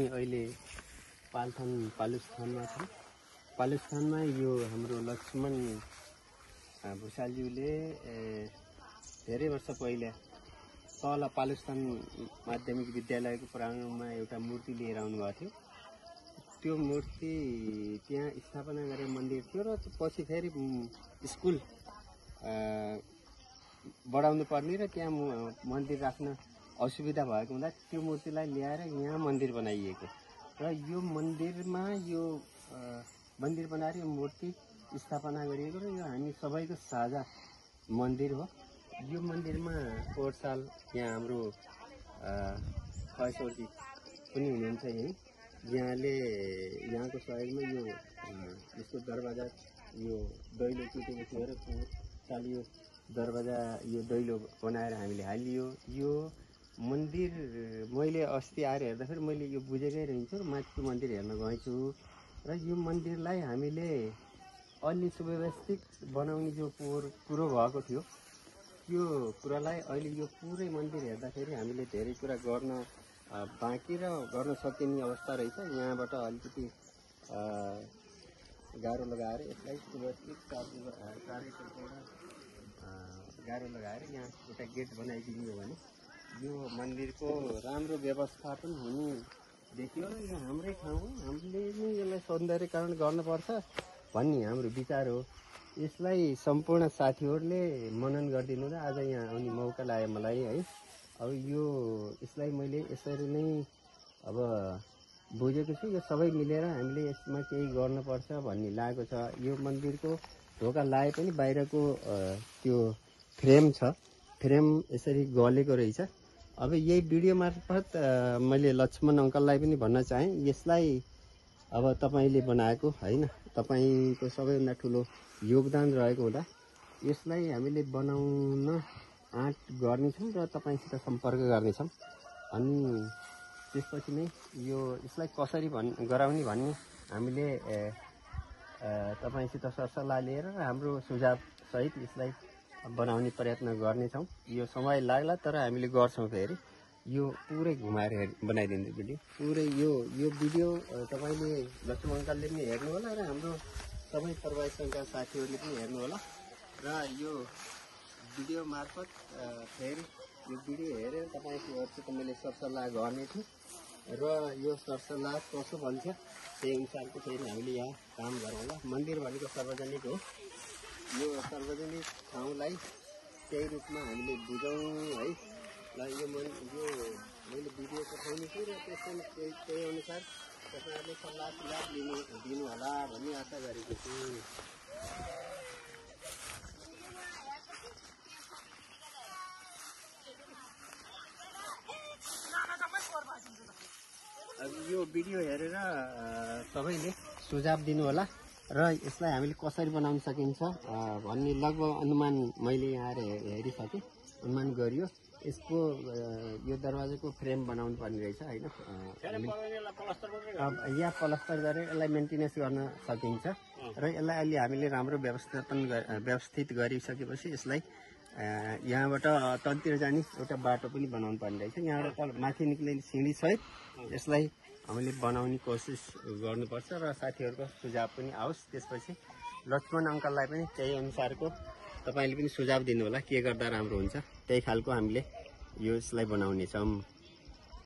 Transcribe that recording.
अहिले पालुस्थानमा छ। पालुस्थानमा यो हाम्रो लक्ष्मण भुषालज्यूले धेरै वर्ष पहिला तल पालुस्थान माध्यमिक विद्यालयको प्राङ्गणमा एउटा मूर्ति लिएर आउनुभएको थियो। त्यो मूर्ति त्यहाँ स्थापना गरेर मन्दिर थियो र पछि फेरि स्कुल बढाउनु पर्ने र त्यहाँ मन्दिर राख्न असुविधा भएको हुँदा त्यो मूर्तिलाई ल्याएर यहाँ मन्दिर बनाइएको र यो मन्दिरमा यो मन्दिर बनाएर यो मूर्ति स्थापना गरिएको र यो हामी सबैको साझा मन्दिर हो। यो मन्दिरमा पोहोर साल यहाँ हाम्रो खयसोरजी पनि हुनुहुन्छ यही, यहाँको सहयोगमा यो यसको दरवाजा यो दैलो टुटेको थियो र पोहोर साल यो दरवाजा यो दैलो बनाएर हामीले हालियो। यो मन्दिर मैले अस्ति आएर हेर्दाखेरि मैले यो बुझेकै रहन्छु र माथिको मन्दिर हेर्न गएछु र यो मन्दिरलाई हामीले अलि सुव्यवस्थित बनाउने जो कुरो भएको थियो त्यो कुरालाई अहिले यो पुरै मन्दिर हेर्दाखेरि हामीले धेरै कुरा गर्न बाँकी र गर्न सकिने अवस्था रहेछ। यहाँबाट अलिकति गाह्रो लगाएर यसलाई सुव्यवस्थित गाह्रो लगाएर यहाँ एउटा गेट बनाइदिने हो भने यो मन्दिरको राम्रो व्यवस्थापन हुने देखियो र यो हाम्रै ठाउँ हो, हामीले नै यसलाई सौन्दर्यकरण गर्नुपर्छ भन्ने हाम्रो विचार हो। यसलाई सम्पूर्ण साथीहरूले मनन गरिदिनु र आज यहाँ आउने मौका लाग्यो मलाई है। अब यसलाई मैले यसरी नै अब बुझेको छु, यो सबै मिलेर हामीले यसमा केही गर्नुपर्छ भन्ने लागेको छ। यो मन्दिरको ढोका लाए पनि बाहिरको त्यो फ्रेम छ, फ्रेम यसरी गलेको रहेछ। अब यही भिडियो मार्फत मैले लक्ष्मण अङ्कललाई पनि भन्न चाहेँ, यसलाई अब तपाईँले बनाएको होइन, तपाईँको सबैभन्दा ठुलो योगदान रहेको हुँदा यसलाई हामीले बनाउन आँट गर्नेछौँ र तपाईँसित सम्पर्क गर्नेछौँ। अनि त्यसपछि नै यसलाई कसरी गराउने भन्ने हामीले तपाईँसित सरसल्लाह लिएर हाम्रो सुझावसहित यसलाई बनाउने प्रयत्न गर्नेछौँ। यो समय लाग्ला तर हामीले गर्छौँ। फेरि यो पुरै घुमाएर बनाइदिने भिडियो पुरै यो भिडियो तपाईँले लक्ष्मण अङ्कलले पनि हेर्नु होला र हाम्रो सबै प्रवासी सङ्घका साथीहरूले पनि हेर्नु होला र यो भिडियो मार्फत फेरि यो भिडियो हेरेर तपाईँहरूसित मैले सरसल्लाह गर्ने थिएँ र यो सरसल्लाह कसो भन्छ त्यही अनुसारको फेरि हामीले यहाँ काम गरौँला। मन्दिर भनेको सार्वजनिक हो, यो सार्वजनिक ठाउँलाई त्यही रूपमा हामीले बुझौँ है। र यो मैले भिडियो पठाउने छु र त्यही अनुसार तपाईँहरूले सल्लाह सुझाव दिनु होला भन्ने आशा गरेको छु। अब यो भिडियो हेरेर सबैले सुझाव दिनु होला र यसलाई हामीले कसरी बनाउन सकिन्छ भन्ने लगभग अनुमान मैले यहाँ हेरिसकेँ, अनुमान गरियो। यसको यो दरवाजाको फ्रेम बनाउनु पर्ने रहेछ होइन, अब यहाँ प्लास्टर गरेर यसलाई मेन्टेनेन्स गर्न सकिन्छ र यसलाई अलि हामीले राम्रो व्यवस्थित गरिसकेपछि यसलाई यहाँबाट तलतिर जाने एउटा बाटो पनि बनाउनु पर्ने रहेछ। यहाँबाट माथि निक्लिने सिँढी सहित यसलाई हामीले बनाउने कोसिस गर्नुपर्छ र साथीहरूको सुझाव पनि आओस्। त्यसपछि लक्ष्मण अङ्कललाई पनि त्यही अनुसारको तपाईँले पनि सुझाव दिनु होला, के गर्दा राम्रो हुन्छ त्यही खालको हामीले यसलाई बनाउनेछौँ।